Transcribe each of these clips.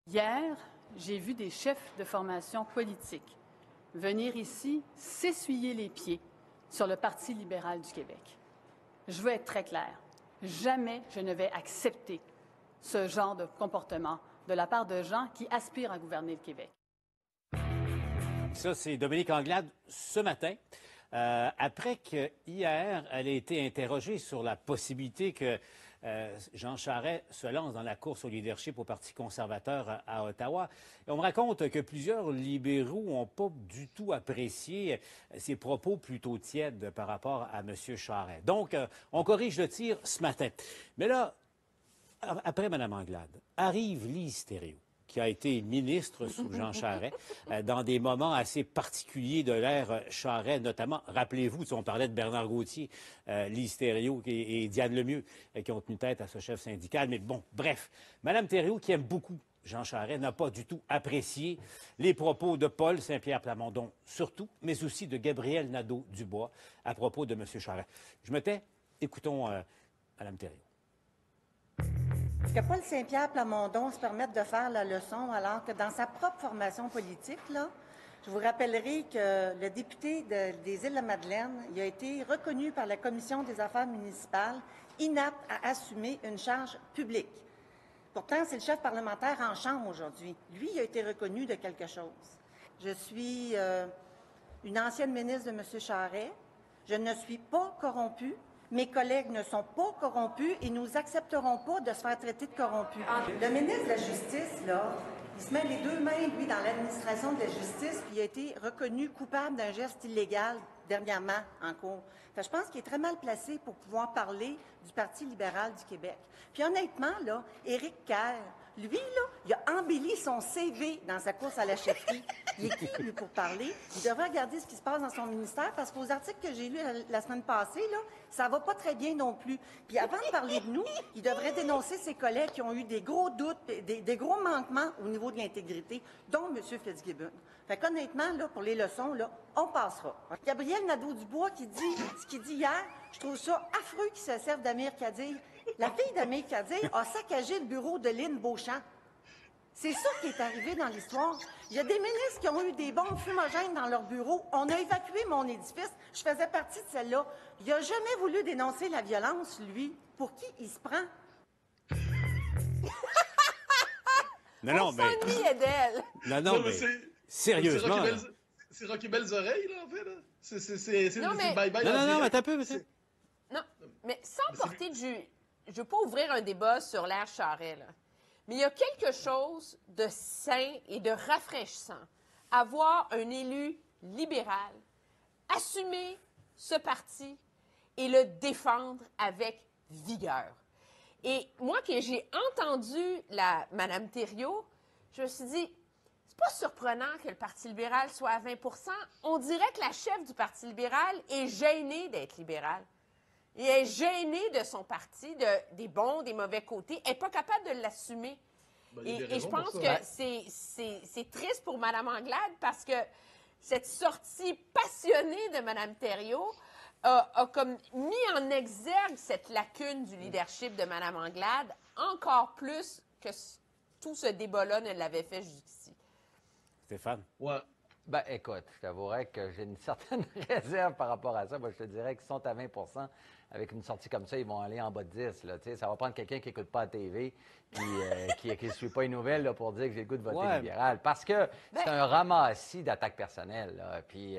Hier, j'ai vu des chefs de formation politique venir ici s'essuyer les pieds sur le Parti libéral du Québec. Je veux être très claire. Jamais je ne vais accepter ce genre de comportement de la part de gens qui aspirent à gouverner le Québec. Ça, c'est Dominique Anglade ce matin, après que hier, elle ait été interrogée sur la possibilité que Jean Charest se lance dans la course au leadership au Parti conservateur à Ottawa. Et on me raconte que plusieurs libéraux n'ont pas du tout apprécié ses propos plutôt tièdes par rapport à M. Charest. Donc, on corrige le tir ce matin. Mais là, après Mme Anglade, arrive Lise Thériault, qui a été ministre sous Jean Charest, dans des moments assez particuliers de l'ère Charest, notamment, rappelez-vous, on parlait de Bernard Gauthier, Lise Thériault et Diane Lemieux, qui ont tenu tête à ce chef syndical. Mais bon, bref, Mme Thériault, qui aime beaucoup Jean Charest, n'a pas du tout apprécié les propos de Paul Saint-Pierre Plamondon, surtout, mais aussi de Gabriel Nadeau-Dubois à propos de M. Charest. Je me tais, écoutons Mme Thériault. Que Paul Saint-Pierre Plamondon se permette de faire la leçon alors que dans sa propre formation politique, là, je vous rappellerai que le député des Îles-de-la-Madeleine, il a été reconnu par la Commission des affaires municipales inapte à assumer une charge publique. Pourtant, c'est le chef parlementaire en chambre aujourd'hui. Lui, il a été reconnu de quelque chose. Je suis une ancienne ministre de M. Charest. Je ne suis pas corrompue. Mes collègues ne sont pas corrompus et nous accepterons pas de se faire traiter de corrompus. Le ministre de la Justice, là, il se met les deux mains, lui, dans l'administration de la justice, puis il a été reconnu coupable d'un geste illégal dernièrement en cours. Fait que je pense qu'il est très mal placé pour pouvoir parler du Parti libéral du Québec. Puis honnêtement, là, Éric Kerr, lui, là, il a embelli son CV dans sa course à la chefferie. Il est qui, lui, pour parler? Il devrait regarder ce qui se passe dans son ministère parce qu'aux articles que j'ai lus la semaine passée, là, ça va pas très bien non plus. Puis avant de parler de nous, il devrait dénoncer ses collègues qui ont eu des gros doutes, des gros manquements au niveau de l'intégrité, dont M. Fitzgibbon. Fait qu'honnêtement, là, pour les leçons, là, on passera. Gabriel Nadeau-Dubois qui dit ce qu'il dit hier, je trouve ça affreux qu'il se serve d'Amir Kadir. La fille d'Amir Kadir a saccagé le bureau de Lynn Beauchamp. C'est ça qui est arrivé dans l'histoire. Il y a des ministres qui ont eu des bombes fumogènes dans leur bureau. On a évacué mon édifice. Je faisais partie de celle-là. Il n'a jamais voulu dénoncer la violence, lui. Pour qui il se prend? Non, mais... d'elle. Non, mais sérieusement. C'est Rocky Belles oreilles, là, en fait. Là. C'est bye-bye. Non, mais t'as peu. Non, mais sans porter de jus, je ne veux pas ouvrir un débat sur l'ère Charest, là. Mais il y a quelque chose de sain et de rafraîchissant à voir un élu libéral assumer ce parti et le défendre avec vigueur. Et moi, que j'ai entendu Mme Thériault, je me suis dit, c'est pas surprenant que le Parti libéral soit à 20 %. On dirait que la chef du Parti libéral est gênée d'être libérale. Et elle est gênée de son parti, des bons, des mauvais côtés. Elle n'est pas capable de l'assumer. Et je pense que c'est triste pour Mme Anglade parce que cette sortie passionnée de Mme Thériault a comme mis en exergue cette lacune du leadership de Mme Anglade encore plus que tout ce débat-là ne l'avait fait jusqu'ici. Stéphane? Ouais. Ben, écoute, je t'avouerais que j'ai une certaine réserve par rapport à ça. Moi, je te dirais qu'ils sont à 20 % avec une sortie comme ça, ils vont aller en bas de 10. Là, ça va prendre quelqu'un qui n'écoute pas la TV puis qui ne suit pas les nouvelles là, pour dire que j'ai le goût de voter libéral. Parce que c'est un ramassis d'attaques personnelles. Là. Puis,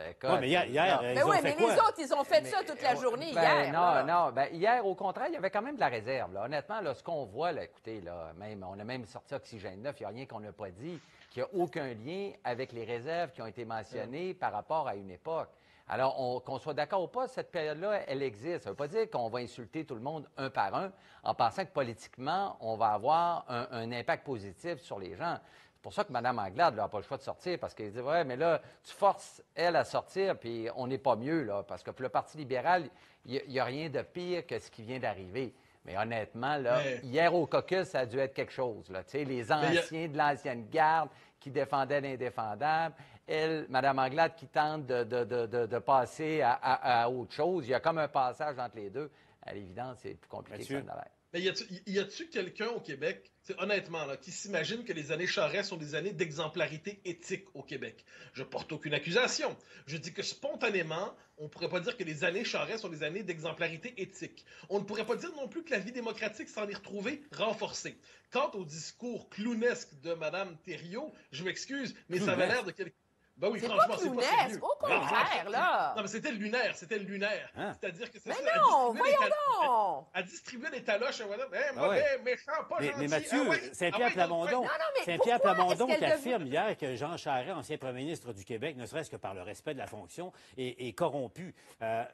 écoute, mais hier ils ont fait quoi? Les autres, ils ont fait ça toute la journée hier. Non. Ben, hier, au contraire, il y avait quand même de la réserve. Là. Honnêtement, là, ce qu'on voit, là, écoutez, là, on a même sorti Oxygène 9, il n'y a rien qu'on n'a pas dit, qui n'a aucun lien avec les réserves qui ont été mentionnées par rapport à une époque. Alors, qu'on soit d'accord ou pas, cette période-là, elle existe. Ça ne veut pas dire qu'on va insulter tout le monde un par un en pensant que politiquement, on va avoir un impact positif sur les gens. C'est pour ça que Mme Anglade n'a pas le choix de sortir, parce qu'elle dit, ouais, mais là, tu forces elle à sortir, puis on n'est pas mieux, là, parce que pour le Parti libéral, il n'y a rien de pire que ce qui vient d'arriver. Mais honnêtement, là, hier au caucus, ça a dû être quelque chose. Là, les anciens de l'ancienne garde qui défendaient l'indéfendable. Elle, Mme Anglade, qui tente de passer à autre chose. Il y a comme un passage entre les deux. À l'évidence, c'est plus compliqué que ça ne l'air. Mais y a-tu quelqu'un au Québec, honnêtement, là, qui s'imagine que les années Charest sont des années d'exemplarité éthique au Québec? Je porte aucune accusation. Je dis que spontanément, on ne pourrait pas dire que les années Charest sont des années d'exemplarité éthique. On ne pourrait pas dire non plus que la vie démocratique s'en est retrouvée renforcée. Quant au discours clownesque de Mme Thériault, je m'excuse, mais ça avait l'air de quelqu'un... Ben oui, C'est franchement, pas c'est pas clownesque, sérieux. au contraire, là. Non, mais c'était le lunaire, c'était le lunaire. Hein? C'est-à-dire que c'est Mais ça. non, voyons donc! À distribuer des taloches à madame. Ah Mauvais, ouais. méchant, pas gentil. Mais Mathieu, Ah ouais, Saint-Pierre ah ouais, Plamondon, Non, non, mais Saint-Pierre pourquoi Plamondon est-ce qui qu'elle affirme hier que Jean Charest, ancien premier ministre du Québec, ne serait-ce que par le respect de la fonction, est corrompu.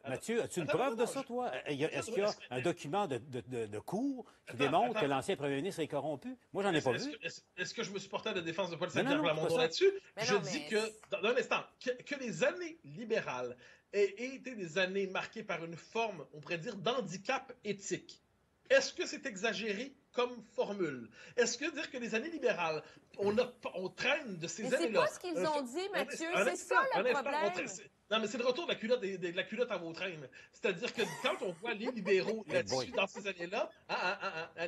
Mathieu, as-tu une preuve de ça, toi? Est-ce qu'il y a un document de cours qui démontre que l'ancien premier ministre est corrompu? Moi, j'en ai pas vu. Est-ce que je me suis porté à la défense de Paul Non, Saint-Pierre non, Plamondon c'est pas ça. là-dessus? Mais Je non, dis mais- que, dans un instant, que les années libérales aient été des années marquées par une forme, on pourrait dire, d'handicap éthique. Est-ce que c'est exagéré comme formule? Est-ce que dire que les années libérales, on traîne de ces Mais c'est années-là? pas ce qu'ils ont dit, Mathieu. Un C'est instant, ça le un instant, problème. non, mais c'est le retour de la culotte, de la culotte à vos traînes. C'est-à-dire que quand on voit les libéraux là-dessus, dans ces années-là,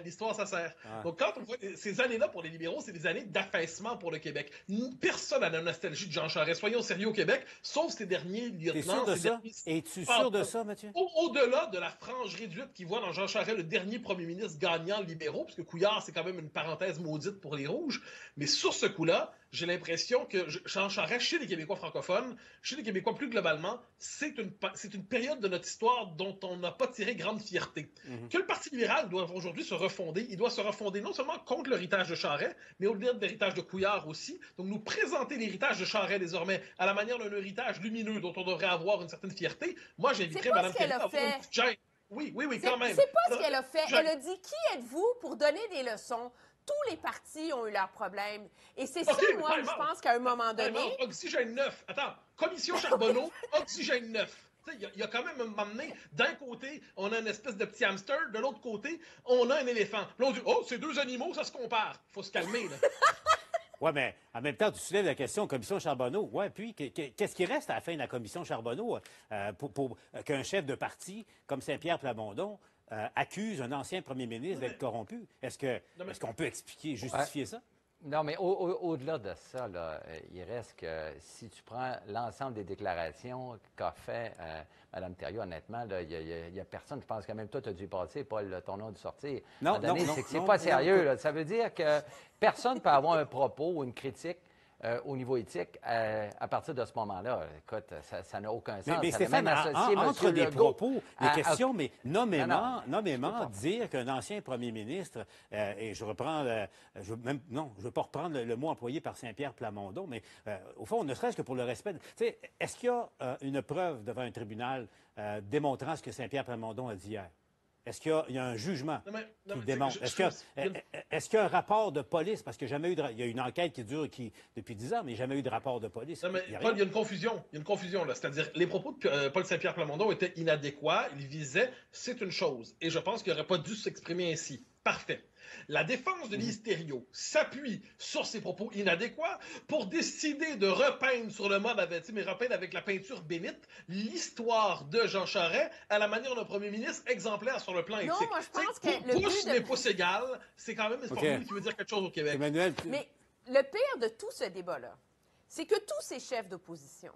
l'histoire, ça sert. Ah. Donc, quand on voit ces années-là pour les libéraux, c'est des années d'affaissement pour le Québec. Personne n'a la nostalgie de Jean Charest. Soyons sérieux au Québec, sauf ces derniers T'es lieutenants. sûr de ces ça? derniers- Es-tu sûr de ça, Mathieu? Au-delà de la frange réduite qui voit dans Jean Charest le dernier premier ministre gagnant libéraux, parce que Couillard, c'est quand même une parenthèse maudite pour les Rouges, mais sur ce coup-là, j'ai l'impression que Jean Charest, chez les Québécois francophones, chez les Québécois plus globalement, c'est une période de notre histoire dont on n'a pas tiré grande fierté. Que le Parti libéral doit aujourd'hui se refonder, il doit se refonder non seulement contre l'héritage de Charest, mais au-delà de l'héritage de Couillard aussi. Donc nous présenter l'héritage de Charest désormais à la manière d'un héritage lumineux dont on devrait avoir une certaine fierté. Moi, j'inviterais C'est pas Mme ce qu'elle Thériault a à avoir fait. une petite gêne. Oui, quand même. C'est pas ce qu'elle a fait. Je- Elle a dit qui êtes-vous pour donner des leçons. Tous les partis ont eu leurs problèmes. Et c'est ça, Ok, moi, mais où je pense qu'à un moment donné. Oxygène 9. Attends, Commission Charbonneau, Oxygène 9. Il y a quand même un moment donné, d'un côté, on a une espèce de petit hamster, de l'autre côté, on a un éléphant. Puis là, on dit, oh, ces deux animaux, ça se compare. Faut se calmer, là. Oui, mais en même temps, tu soulèves la question Commission Charbonneau. Oui, puis qu'est-ce qui reste à la fin de la Commission Charbonneau pour qu'un chef de parti comme Saint-Pierre Plamondon accuse un ancien premier ministre d'être corrompu? Est-ce qu'on peut expliquer, justifier ça? Non, mais au-delà de ça, là, il reste que si tu prends l'ensemble des déclarations qu'a fait Mme Thériault, honnêtement, il n'y a personne, je pense que même toi, tu as dû passer, Paul, ton nom dû sortir. Non, À un moment donné, non, c'est que c'est non, pas non, sérieux. non. Là. Ça veut dire que personne ne peut avoir un propos ou une critique au niveau éthique à partir de ce moment-là. Écoute, ça n'a aucun sens. Mais Ça Stéphane, même associé entre M. des Legault propos, à- des questions, mais nommément, Non, je peux pas. dire qu'un ancien premier ministre, et je reprends, je veux pas reprendre le mot employé par Saint-Pierre Plamondon, mais au fond, ne serait-ce que pour le respect, tu sais, est-ce qu'il y a une preuve devant un tribunal démontrant ce que Saint-Pierre Plamondon a dit hier? Est-ce qu'il y a un jugement Non, mais qui c'est démontre? que Est-ce qu'il y a un rapport de police? Parce qu'il n'y a jamais eu il y a une enquête qui dure depuis 10 ans, mais jamais eu de rapport de police. Non, mais Il y a Paul, rien. il y a une confusion. Il y a une confusion, là. C'est-à-dire, les propos de Paul Saint-Pierre Plamondon étaient inadéquats. Il visait, c'est une chose. Et je pense qu'il n'aurait pas dû s'exprimer ainsi. Parfait. La défense de Lise Thériault s'appuie sur ces propos inadéquats pour décider de repeindre sur le mode, mais repeindre avec la peinture bénite, l'histoire de Jean Charest à la manière d'un premier ministre exemplaire sur le plan éthique. Non, moi, je pense Tu sais, que le pouce but de- n'est pouce égal, c'est quand même une formule qui veut dire quelque chose au Québec. Emmanuel, Mais le pire de tout ce débat-là, c'est que tous ces chefs d'opposition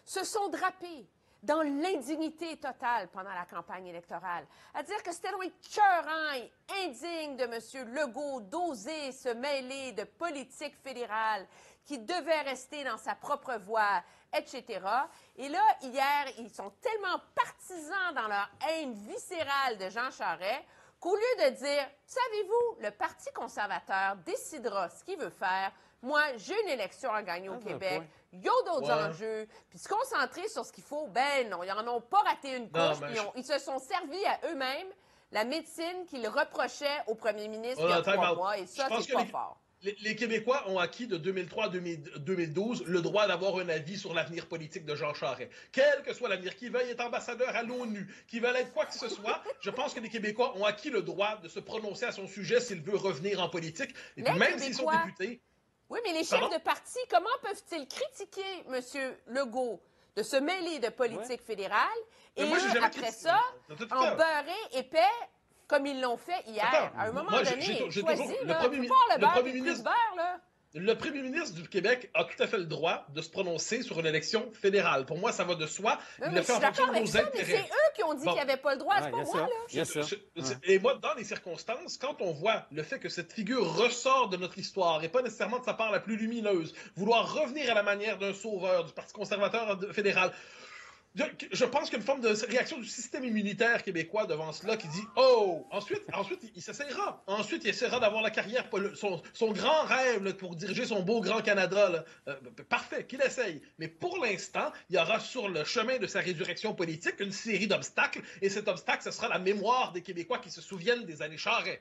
se sont drapés dans l'indignité totale pendant la campagne électorale, à dire que c'était donc écœurant et indigne de M. Legault d'oser se mêler de politique fédérale, qui devait rester dans sa propre voie, etc. Et là, hier, ils sont tellement partisans dans leur haine viscérale de Jean Charest qu'au lieu de dire, savez-vous, le Parti conservateur décidera ce qu'il veut faire, moi, j'ai une élection à gagner au Ah, Québec, point. il y a d'autres enjeux, puis se concentrer sur ce qu'il faut, ben non, ils n'en ont pas raté une Non, couche, mais puis ils se sont servis à eux-mêmes la médecine qu'ils reprochaient au premier ministre il y a time 3 out. mois, et ça, Je pense c'est que pas les- fort. Les Québécois ont acquis de 2003 à 2012 le droit d'avoir un avis sur l'avenir politique de Jean Charest. Quel que soit l'avenir, qu'il veuille être ambassadeur à l'ONU, qu'il veuille être quoi que ce soit, je pense que les Québécois ont acquis le droit de se prononcer à son sujet s'il veut revenir en politique. Et puis Les même s'ils sont Québécois- députés, Oui, mais les chefs Pardon? de parti, comment peuvent-ils critiquer M. Legault de se mêler de politique fédérale et Mais moi, j'ai eux, jamais après critiqué. ça, Tout à fait. en beurré, épais, comme ils l'ont fait hier. Attends, À un moment moi, donné, j'ai choisis, toujours- là. le Tu premier peux pas avoir le le beurre premier puis le ministre- beurre, là. Le premier ministre du Québec a tout à fait le droit de se prononcer sur une élection fédérale. Pour moi, ça va de soi. Oui, Il mais le je fait suis en fonction d'accord de avec nos ça, mais c'est intérêts. eux qui ont dit Bon. qu'il n'y avait pas le droit, c'est Ouais, pas il y a moi, ça. là. Il y a ça. Et moi, dans les circonstances, quand on voit le fait que cette figure ressort de notre histoire, et pas nécessairement de sa part la plus lumineuse, vouloir revenir à la manière d'un sauveur du Parti conservateur fédéral, je pense qu'il y a une forme de réaction du système immunitaire québécois devant cela qui dit « Oh! » Ensuite, il s'essayera. Ensuite, il essaiera d'avoir la carrière, son grand rêve là, pour diriger son beau grand Canada. Là. Parfait, qu'il essaye. Mais pour l'instant, il y aura sur le chemin de sa résurrection politique une série d'obstacles. Et cet obstacle, ce sera la mémoire des Québécois qui se souviennent des années Charest.